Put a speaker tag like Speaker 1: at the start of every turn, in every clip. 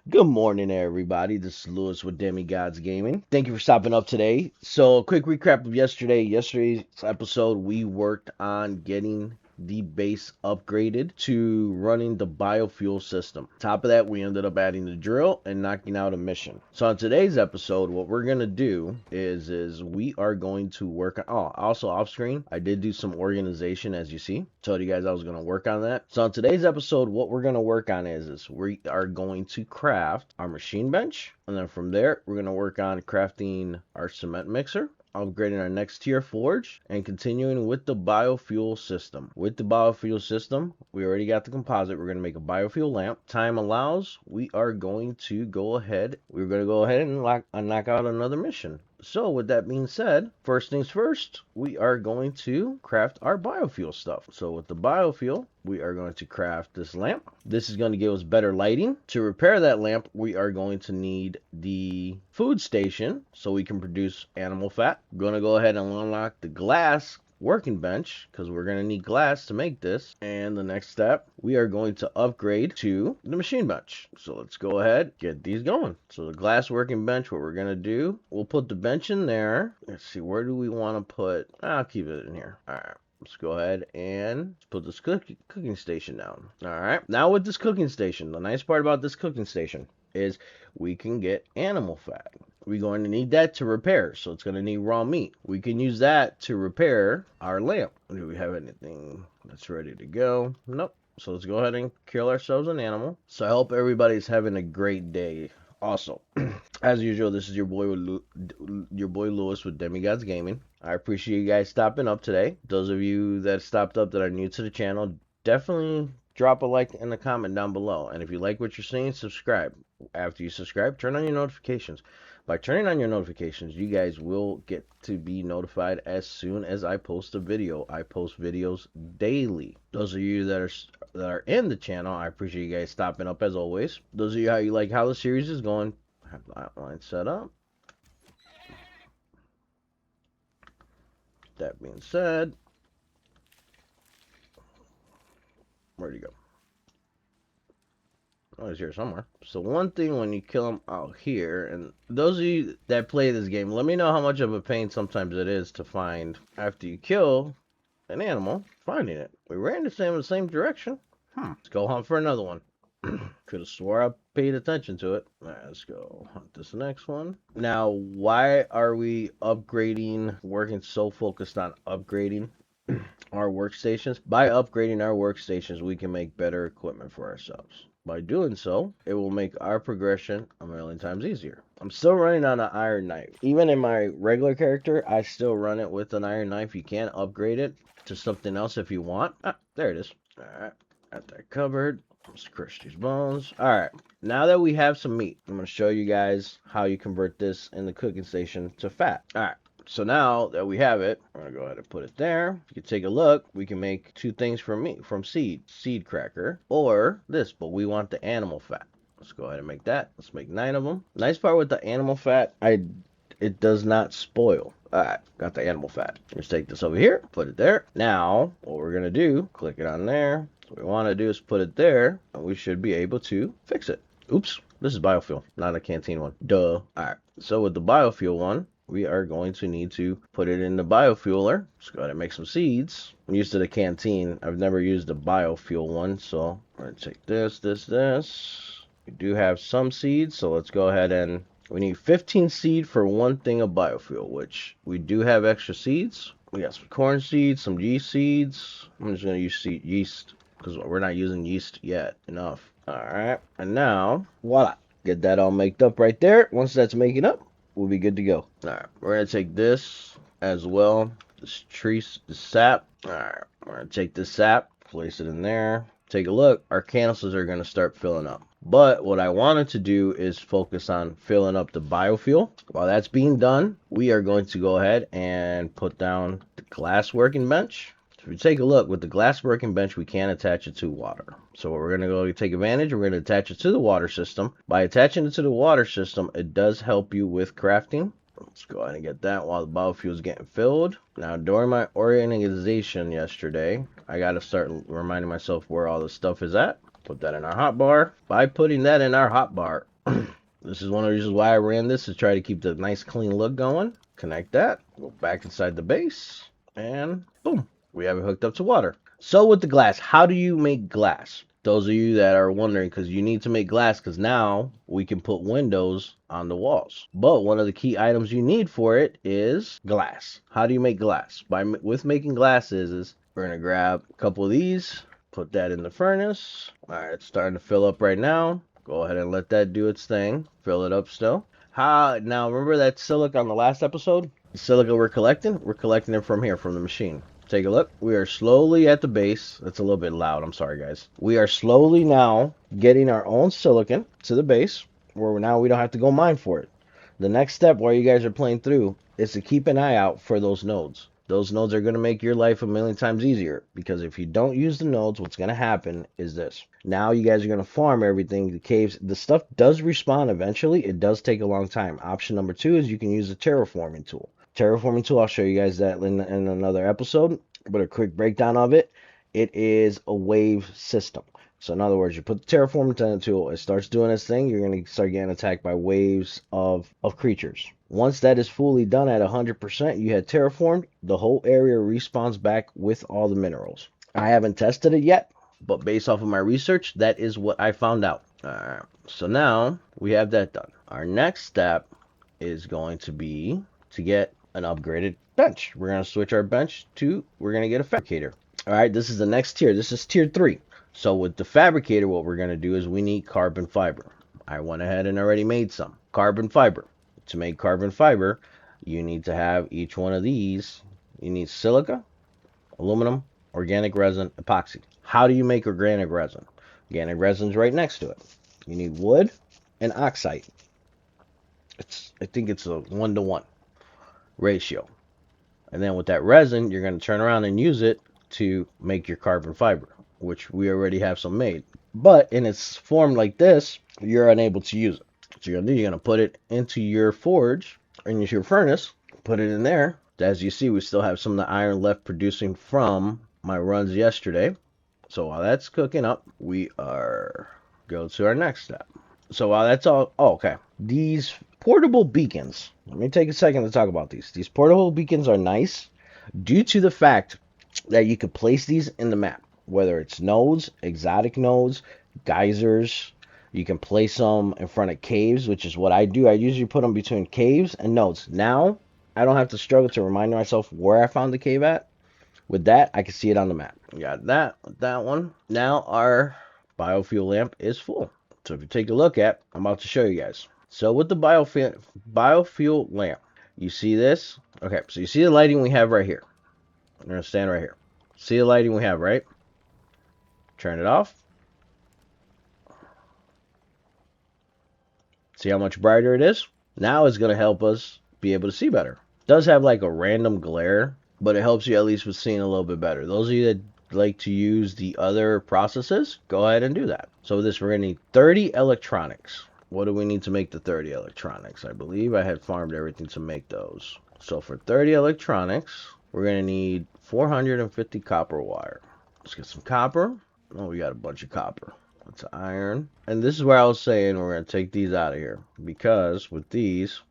Speaker 1: Good morning, everybody. This is Lewis with Demigods Gaming. Thank you for stopping up today. So, quick recap of yesterday. Yesterday's episode, we worked on getting the base upgraded to running the biofuel system. Top of that, we ended up adding the drill and knocking out a mission. So, on today's episode, what we're gonna do is we are going to work on. Oh, also off screen, I did do some organization, as you see. Told you guys I was gonna work on that. So, on today's episode, what we're gonna work on is we are going to craft our machine bench, and then from there, we're gonna work on crafting our cement mixer, upgrading our next tier forge, and continuing with the biofuel system. With the biofuel system, we already got the composite. We're going to make a biofuel lamp. Time allows, we're going to go ahead and knock out another mission. So with that being said, first things first, we are going to craft our biofuel stuff. So with the biofuel, we are going to craft this lamp. This is going to give us better lighting. To repair that lamp, we are going to need the food station so we can produce animal fat. I'm going to go ahead and unlock the glass working bench because we're going to need glass to make this. And the next step, we are going to upgrade to the machine bench. So let's go ahead, get these going. So the glass working bench, what we're going to do, we'll put the bench in there. Let's see, where do we want to put? I'll keep it in here. All right. Let's go ahead and put this cooking station down. All right. Now with this cooking station, the nice part about this cooking station is we can get animal fat. We're going to need that to repair, so it's going to need raw meat. We can use that to repair our lamp. Do we have anything that's ready to go? Nope. So let's go ahead and kill ourselves an animal. So I hope everybody's having a great day. Also, as usual, this is your boy Lewis with Demigods Gaming. I appreciate you guys stopping up today. Those of you that stopped up that are new to the channel, definitely drop a like and a comment down below. And if you like what you're seeing, subscribe. After you subscribe, turn on your notifications. By turning on your notifications, you guys will get to be notified as soon as I post a video. I post videos daily. Those of you that are in the channel, I appreciate you guys stopping up as always. Those of you how the series is going, I have the outline set up. That being said, where'd he go? Oh, he's here somewhere. So one thing when you kill him out here, and those of you that play this game, let me know how much of a pain sometimes it is to find after you kill an animal, finding it. We ran the same direction. Let's go hunt for another one. Could have swore I paid attention to it. All right, let's go hunt this next one. Now, why are we working so focused on upgrading our workstations? By upgrading our workstations, we can make better equipment for ourselves. By doing so, it will make our progression a million times easier. I'm still running on an iron knife. Even in my regular character, I still run it with an iron knife. You can upgrade it to something else if you want. Ah, there it is. All right, got that covered. Let's crush these bones. All right, now that we have some meat, I'm going to show you guys how you convert this in the cooking station to fat. All right. So now that we have it, I'm going to go ahead and put it there. If you take a look, we can make two things from seed cracker, or this, but we want the animal fat. Let's go ahead and make that. Let's make 9 of them. Nice part with the animal fat, it does not spoil. Alright, got the animal fat. Let's take this over here, put it there. Now, what we're going to do, click it on there. What we want to do is put it there, and we should be able to fix it. Oops, this is biofuel, not a canteen one. Duh. Alright, so with the biofuel one, we are going to need to put it in the biofueler. Let's go ahead and make some seeds. I'm used to the canteen. I've never used a biofuel one, so we're going to take this. We do have some seeds, so let's go ahead and we need 15 seed for one thing of biofuel, which we do have extra seeds. We got some corn seeds, some yeast seeds. I'm just going to use yeast because we're not using yeast yet enough. All right, and now, voila. Get that all made up right there. Once that's making up, we'll be good to go. All right, we're going to take this as well. This sap. All right, we're going to take this sap, place it in there. Take a look. Our canisters are going to start filling up. But what I wanted to do is focus on filling up the biofuel. While that's being done, we are going to go ahead and put down the glass working bench. So if you take a look, with the glass working bench, we can attach it to water. So what we're going to go take advantage, we're going to attach it to the water system. By attaching it to the water system, it does help you with crafting. Let's go ahead and get that while the biofuel is getting filled. Now, during my organization yesterday, I got to start reminding myself where all the stuff is at. Put that in our hotbar. By putting that in our hotbar, This is one of the reasons why I ran this, to try to keep the nice clean look going. Connect that, go back inside the base, and boom, we have it hooked up to water. So with the glass, how do you make glass? Those of you that are wondering, because you need to make glass, because now we can put windows on the walls. But one of the key items you need for it is glass. How do you make glass? With making glass is we're gonna grab a couple of these, put that in the furnace. All right, it's starting to fill up right now. Go ahead and let that do its thing. Fill it up still. Now remember that silica on the last episode? The silica we're collecting it from here, from the machine. Take a look. We are slowly at the base. That's a little bit loud. I'm sorry, guys. We are slowly now getting our own silicon to the base, where now we don't have to go mine for it. The next step while you guys are playing through is to keep an eye out for those nodes. Those nodes are going to make your life a million times easier, because if you don't use the nodes, what's going to happen is this. Now you guys are going to farm everything. The caves, the stuff does respawn eventually. It does take a long time. Option number 2 is you can use the terraforming tool. Terraforming tool, I'll show you guys that in another episode, but a quick breakdown of it. It is a wave system. So in other words, you put the terraforming tool, it starts doing its thing, you're going to start getting attacked by waves of creatures. Once that is fully done at 100%, you had terraformed, the whole area respawns back with all the minerals. I haven't tested it yet, but based off of my research, that is what I found out. Alright, so now we have that done. Our next step is going to be to get an upgraded bench. We're going to switch our bench to, we're going to get a fabricator. Alright, this is the next tier. This is tier 3. So with the fabricator, what we're going to do is we need carbon fiber. I went ahead and already made some. Carbon fiber. To make carbon fiber, you need to have each one of these. You need silica, aluminum, organic resin, epoxy. How do you make organic resin? Organic resin's right next to it. You need wood and oxide. I think it's a 1-to-1 ratio. And then with that resin, you're going to turn around and use it to make your carbon fiber, which we already have some made. But in its form like this, you're unable to use it. What you're going to do, you're going to put it into your forge, into your furnace, put it in there. As you see, we still have some of the iron left producing from my runs yesterday. So while that's cooking up, we go to our next step. So while that's all, okay. These portable beacons, let me take a second to talk about these. These portable beacons are nice due to the fact that you could place these in the map, whether it's nodes, exotic nodes, geysers. You can place them in front of caves, which is what I do. I usually put them between caves and nodes. Now, I don't have to struggle to remind myself where I found the cave at. With that, I can see it on the map. We got that one. Now our biofuel lamp is full. So if you take a look at, I'm about to show you guys. So with the biofuel lamp, you see this? Okay, so you see the lighting we have right here. I'm going to stand right here. See the lighting we have, right? Turn it off. See how much brighter it is? Now it's going to help us be able to see better. It does have like a random glare, but it helps you at least with seeing a little bit better. Those of you that like to use the other processes, go ahead and do that. So with this, we're going to need 30 electronics. What do we need to make the 30 electronics? I believe I had farmed everything to make those. So for 30 electronics, we're going to need 450 copper wire. Let's get some copper. Oh, we got a bunch of copper. That's iron. And this is where I was saying we're going to take these out of here, because with these,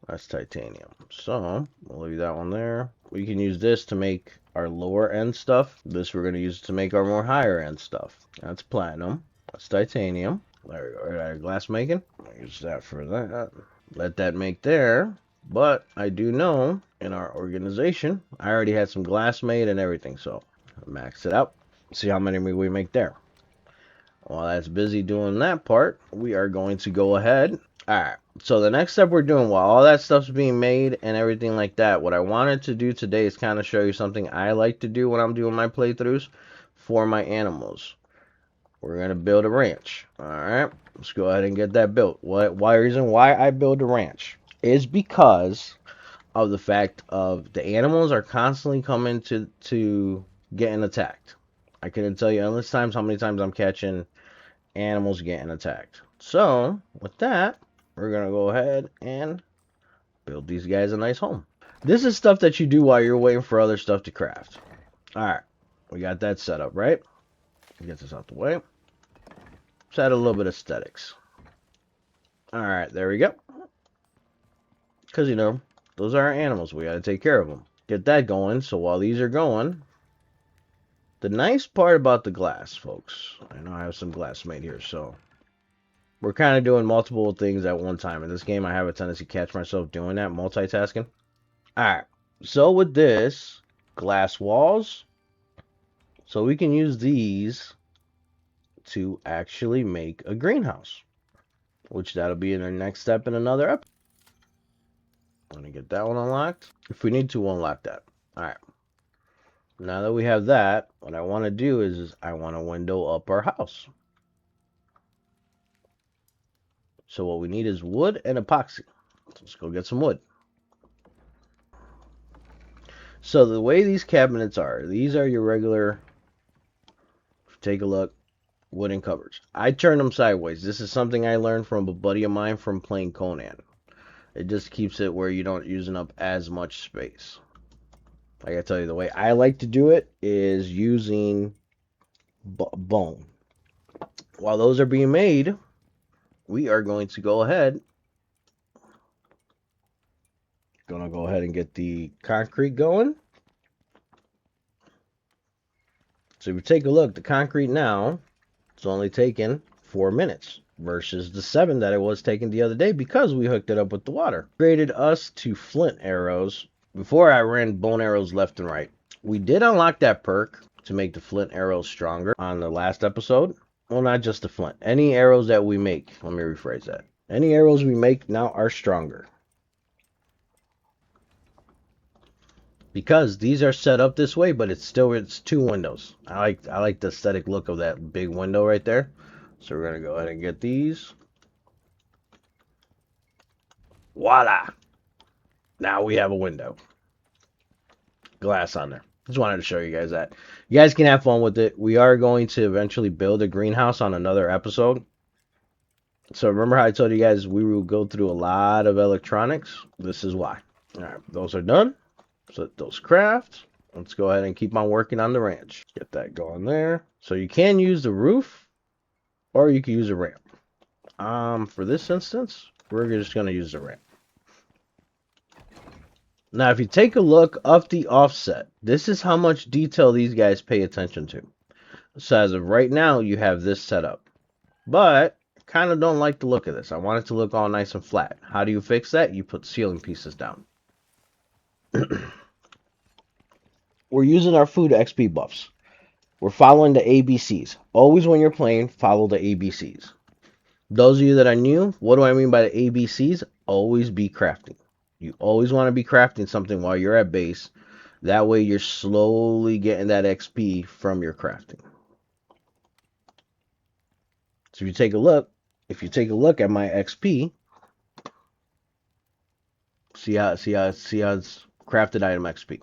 Speaker 1: that's titanium. So we'll leave that one there. We can use this to make our lower end stuff. This we're going to use to make our more higher end stuff. That's platinum. That's titanium. There we go. Our glass making. I'll use that for that. Let that make there. But I do know in our organization, I already had some glass made and everything. So max it out. See how many we make there. While that's busy doing that part, we are going to go ahead. Alright, so the next step we're doing, while all that stuff's being made and everything like that, what I wanted to do today is kind of show you something I like to do when I'm doing my playthroughs for my animals. We're going to build a ranch. Alright, let's go ahead and get that built. Reason why I build a ranch is because of the fact of the animals are constantly coming to getting attacked. I couldn't tell you endless times how many times I'm catching animals getting attacked. So, with that, we're going to go ahead and build these guys a nice home. This is stuff that you do while you're waiting for other stuff to craft. Alright, we got that set up, right? Get this out the way. Let's add a little bit of aesthetics. Alright, there we go. Because, you know, those are our animals. We got to take care of them. Get that going. So while these are going, the nice part about the glass, folks, I know I have some glass made here, so we're kind of doing multiple things at one time. In this game, I have a tendency to catch myself doing that, multitasking. Alright, so with this, glass walls, so we can use these to actually make a greenhouse, which that'll be in our next step in another episode. I'm going to get that one unlocked. If we need to unlock that. Alright. Now that we have that, what I want to do is I want to window up our house. So what we need is wood and epoxy. Let's go get some wood. So the way these cabinets are, these are your regular, take a look, wooden cupboards. I turn them sideways. This is something I learned from a buddy of mine from playing Conan. It just keeps it where you don't using up as much space. Like I tell you, the way I like to do it is using bone. While those are being made, we are going to go ahead. Gonna go ahead and get the concrete going. So if you take a look, the concrete now, it's only taken 4 minutes versus the 7 that it was taking the other day because we hooked it up with the water. Graded us to flint arrows. Before I ran bone arrows left and right. We did unlock that perk to make the flint arrows stronger on the last episode. Well, not just the flint. Any arrows that we make, let me rephrase that. Any arrows we make now are stronger. Because these are set up this way, but it's 2 windows. I like the aesthetic look of that big window right there. So we're gonna go ahead and get these. Voila! Now we have a window. Glass on there. Just wanted to show you guys that. You guys can have fun with it. We are going to eventually build a greenhouse on another episode. So remember how I told you guys we will go through a lot of electronics? This is why. Alright, those are done. So let those craft. Let's go ahead and keep on working on the ranch. Get that going there. So you can use the roof or you can use a ramp. For this instance, we're just going to use the ramp. Now, if you take a look up the offset, this is how much detail these guys pay attention to. So as of right now, you have this set up. But I kind of don't like the look of this. I want it to look all nice and flat. How do you fix that? You put ceiling pieces down. We're using our food XP buffs. We're following the ABCs. Always when you're playing, follow the ABCs. Those of you that are new, what do I mean by the ABCs? Always be crafting. You always want to be crafting something while you're at base. That way you're slowly getting that XP from your crafting. So if you take a look at my XP, see how it's crafted item XP.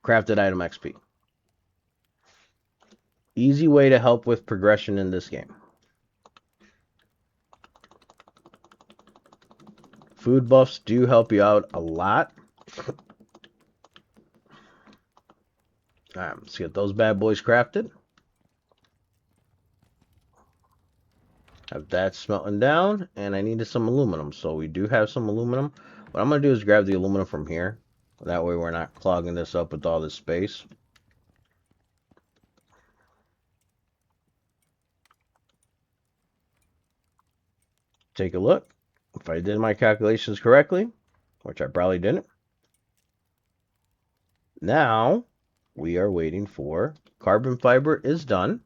Speaker 1: Crafted item XP. Easy way to help with progression in this game. Food buffs do help you out a lot. Alright, let's get those bad boys crafted. Have that smelting down, and I needed some aluminum, so we do have some aluminum. What I'm going to do is grab the aluminum from here. That way we're not clogging this up with all this space. Take a look. If I did my calculations correctly, which I probably didn't. Now, we are waiting for carbon fiber is done.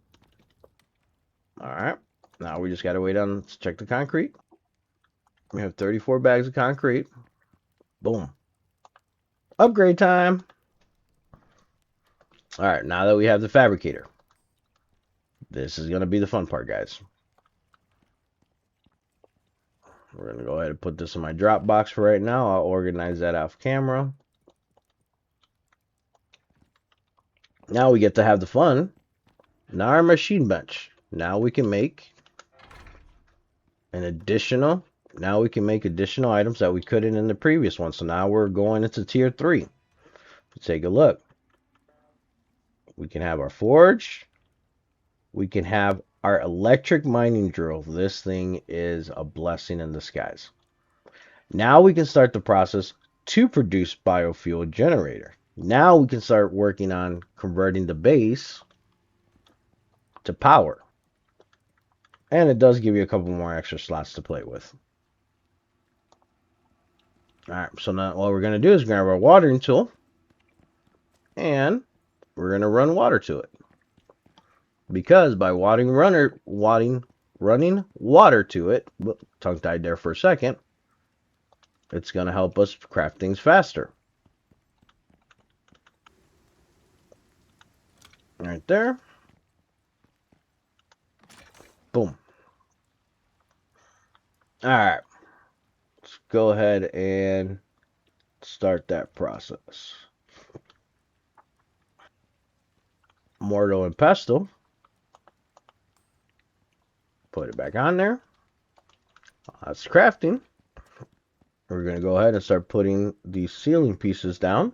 Speaker 1: Alright. Now we just got to wait on, let's check the concrete. We have 34 bags of concrete. Boom. Upgrade time. Alright, now that we have the fabricator. This is going to be the fun part, guys. We're going to go ahead and put this in my drop box for right now. I'll organize that off camera. Now we get to have the fun. Now our machine bench. Now we can make additional items that we couldn't in the previous one. So now we're going into tier 3. Take a look. We can have our forge. We can have our electric mining drill. This thing is a blessing in disguise. Now we can start the process to produce biofuel generator. Now we can start working on converting the base to power. And it does give you a couple more extra slots to play with. Alright, so now what we're going to do is grab our watering tool. And we're going to run water to it. Because by running water to it, tongue-tied there for a second, it's going to help us craft things faster. Right there. Boom. Alright. Let's go ahead and start that process. Mortar and pestle. Put it back on there. That's crafting. We're going to go ahead and start putting these ceiling pieces down.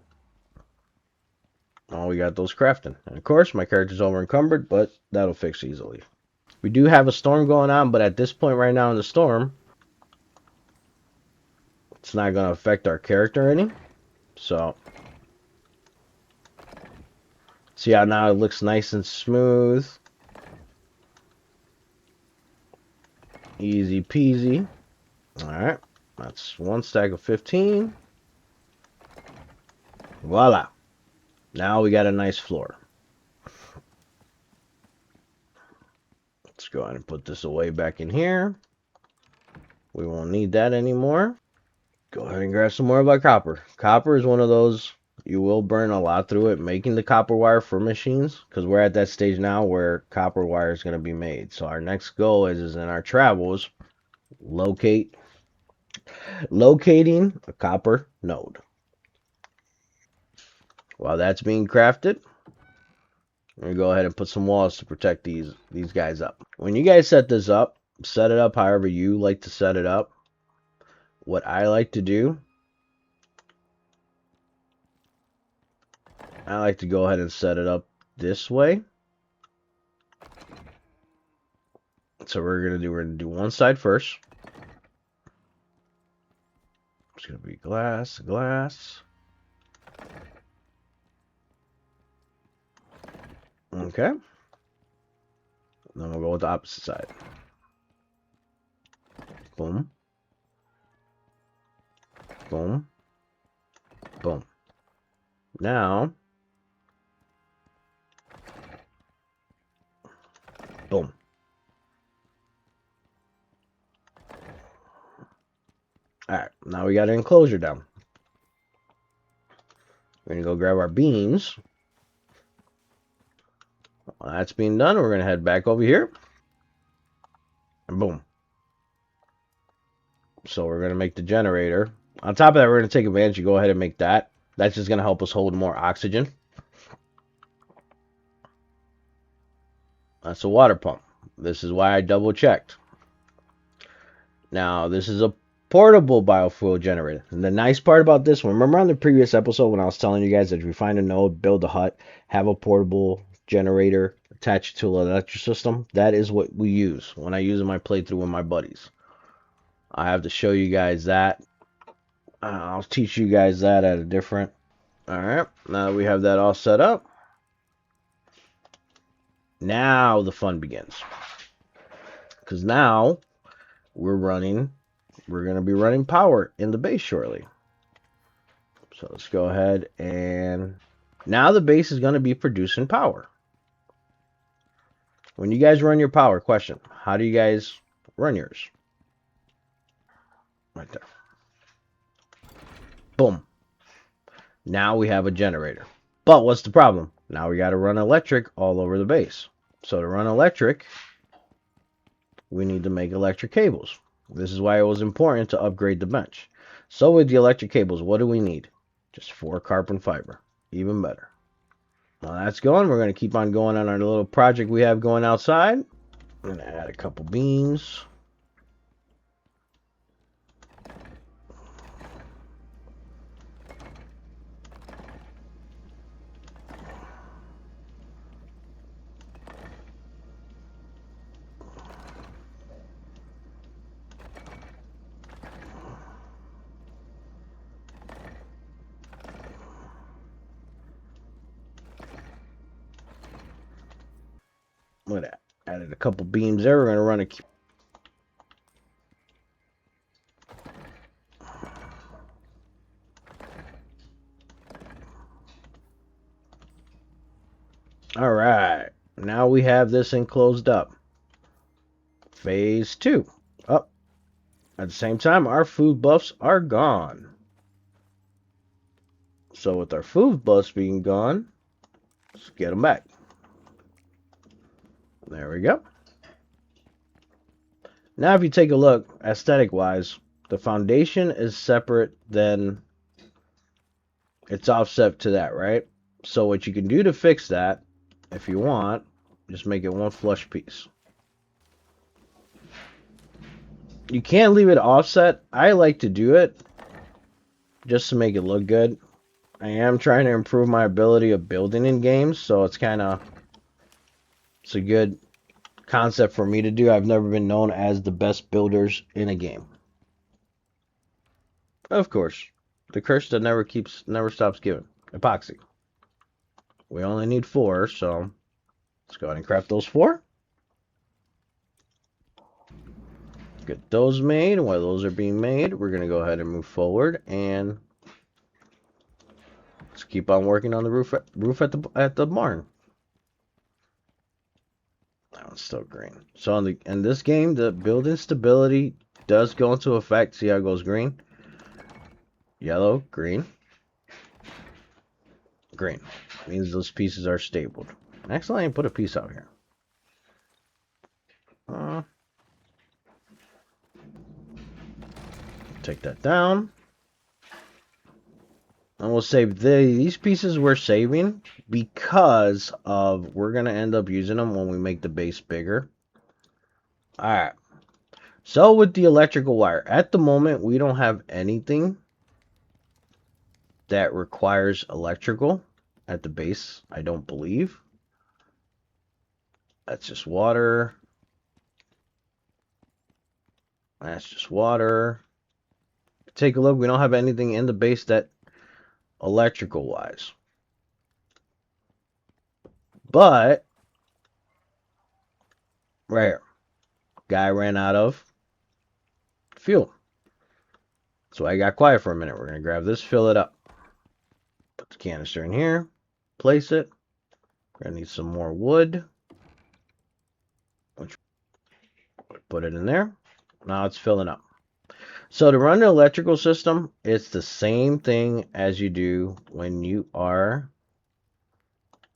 Speaker 1: Oh, we got those crafting. And of course, my character's over encumbered, but that'll fix easily. We do have a storm going on, but at this point right now in the storm, it's not going to affect our character any. So, see how now it looks nice and smooth. Easy peasy. Alright, that's one stack of 15. Voila. Now we got a nice floor. Let's go ahead and put this away back in here. We won't need that anymore. Go ahead and grab some more of our copper. Copper is one of those, you will burn a lot through it making the copper wire for machines, because we're at that stage now where copper wire is going to be made. So our next goal is in our travels, locating a copper node. While that's being crafted, we're going to go ahead and put some walls to protect these guys up. When you guys set this up, set it up however you like to set it up. What I like to do, I like to go ahead and set it up this way. So we're gonna do one side first. It's gonna be glass, glass. Okay. Then we'll go with the opposite side. Boom. Boom. Boom. Now, boom. Alright, now we got an enclosure down. We're gonna go grab our beams. While that's being done, we're gonna head back over here. And boom. So we're gonna make the generator. On top of that, we're gonna take advantage and go ahead and make that. That's just gonna help us hold more oxygen. That's a water pump. This is why I double checked. Now, this is a portable biofuel generator. And the nice part about this one, remember on the previous episode when I was telling you guys that if you find a node, build a hut, have a portable generator attached to an electric system? That is what we use when I use my playthrough with my buddies. I have to show you guys that. I'll teach you guys that at a different... Alright, now that we have that all set up, now the fun begins. Because now we're going to be running power in the base shortly. So let's go ahead and now the base is going to be producing power. When you guys run your power, question, how do you guys run yours? Right there. Boom. Now we have a generator. But what's the problem? Now we got to run electric all over the base. So to run electric, we need to make electric cables. This is why it was important to upgrade the bench. So with the electric cables, what do we need? Just 4 carbon fiber. Even better. Now that's going. We're going to keep on going on our little project we have going outside. I'm going to add a couple beams. Look at that. Added a couple beams there. We're going to run a... Alright. Now we have this enclosed up. Phase 2. Up. At the same time, our food buffs are gone. So with our food buffs being gone, let's get them back. There we go. Now if you take a look, aesthetic-wise, the foundation is separate, then it's offset to that, right? So what you can do to fix that, if you want, just make it one flush piece. You can't leave it offset. I like to do it just to make it look good. I am trying to improve my ability of building in games, so it's a good concept for me to do. I've never been known as the best builders in a game. Of course, the curse that never stops giving. Epoxy. We only need 4, so let's go ahead and craft those 4. Get those made. While those are being made, we're going to go ahead and move forward and let's keep on working on the roof at the barn. That one's still green. So in this game, the building stability does go into effect. See how it goes green, yellow, green, green. Means those pieces are stable. Actually, I didn't put a piece out here. Take that down. And we'll save these pieces we're saving because of we're going to end up using them when we make the base bigger. Alright. So with the electrical wire, at the moment we don't have anything that requires electrical at the base, I don't believe. That's just water. That's just water. Take a look, we don't have anything in the base that electrical wise. But right here, guy ran out of fuel. So I got quiet for a minute. We're going to grab this, fill it up. Put the canister in here, place it. We're going to need some more wood. Put it in there. Now it's filling up. So to run the electrical system, it's the same thing as you do when you're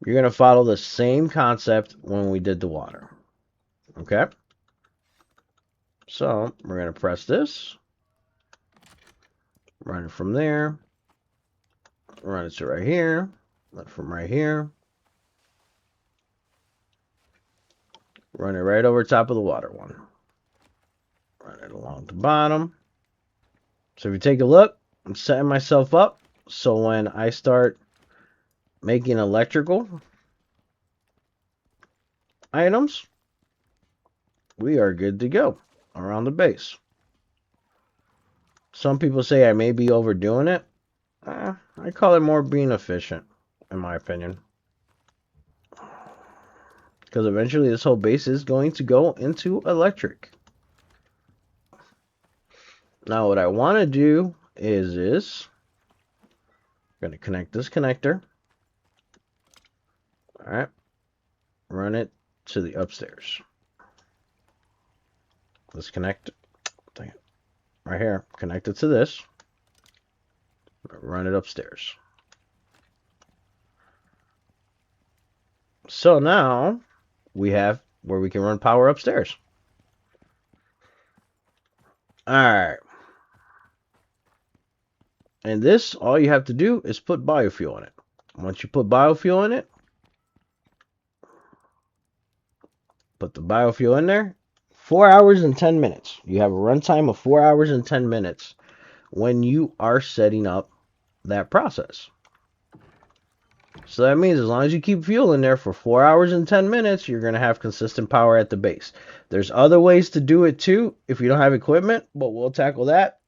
Speaker 1: going to follow the same concept when we did the water. Okay? So we're going to press this, run it from there, run it to right here, from right here, run it right over top of the water one, run it along the bottom. So if you take a look, I'm setting myself up so when I start making electrical items, we are good to go around the base. Some people say I may be overdoing it. I call it more being efficient, in my opinion. Because eventually this whole base is going to go into electric. Now what I want to do is I'm going to connect this connector. Alright. Run it to the upstairs. Let's connect it. Right here. Connect it to this. Run it upstairs. So now we have where we can run power upstairs. Alright. And this, all you have to do is put biofuel in it. Once you put biofuel in it, put the biofuel in there, 4 hours and 10 minutes. You have a runtime of 4 hours and 10 minutes when you are setting up that process. So that means as long as you keep fuel in there for 4 hours and 10 minutes, you're going to have consistent power at the base. There's other ways to do it too if you don't have equipment, but we'll tackle that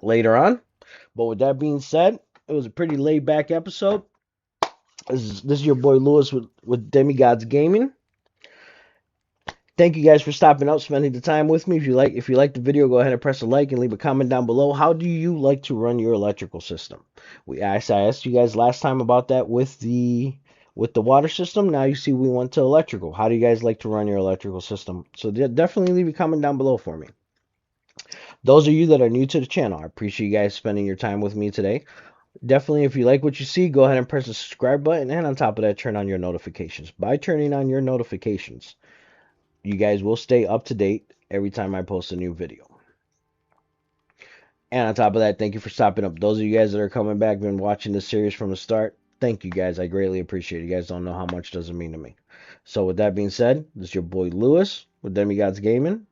Speaker 1: later on. But with that being said, it was a pretty laid back episode. This is your boy Lewis with Demigods Gaming. Thank you guys for stopping out, spending the time with me. If you like the video, go ahead and press a like and leave a comment down below. How do you like to run your electrical system? I asked you guys last time about that with the water system. Now you see we went to electrical. How do you guys like to run your electrical system? So definitely leave a comment down below for me. Those of you that are new to the channel, I appreciate you guys spending your time with me today. Definitely, if you like what you see, go ahead and press the subscribe button, and on top of that, turn on your notifications. By turning on your notifications, you guys will stay up to date every time I post a new video. And on top of that, thank you for stopping up. Those of you guys that are coming back, been watching this series from the start, thank you guys. I greatly appreciate it. You guys don't know how much it does mean to me. So with that being said, this is your boy Lewis with Demigods Gaming.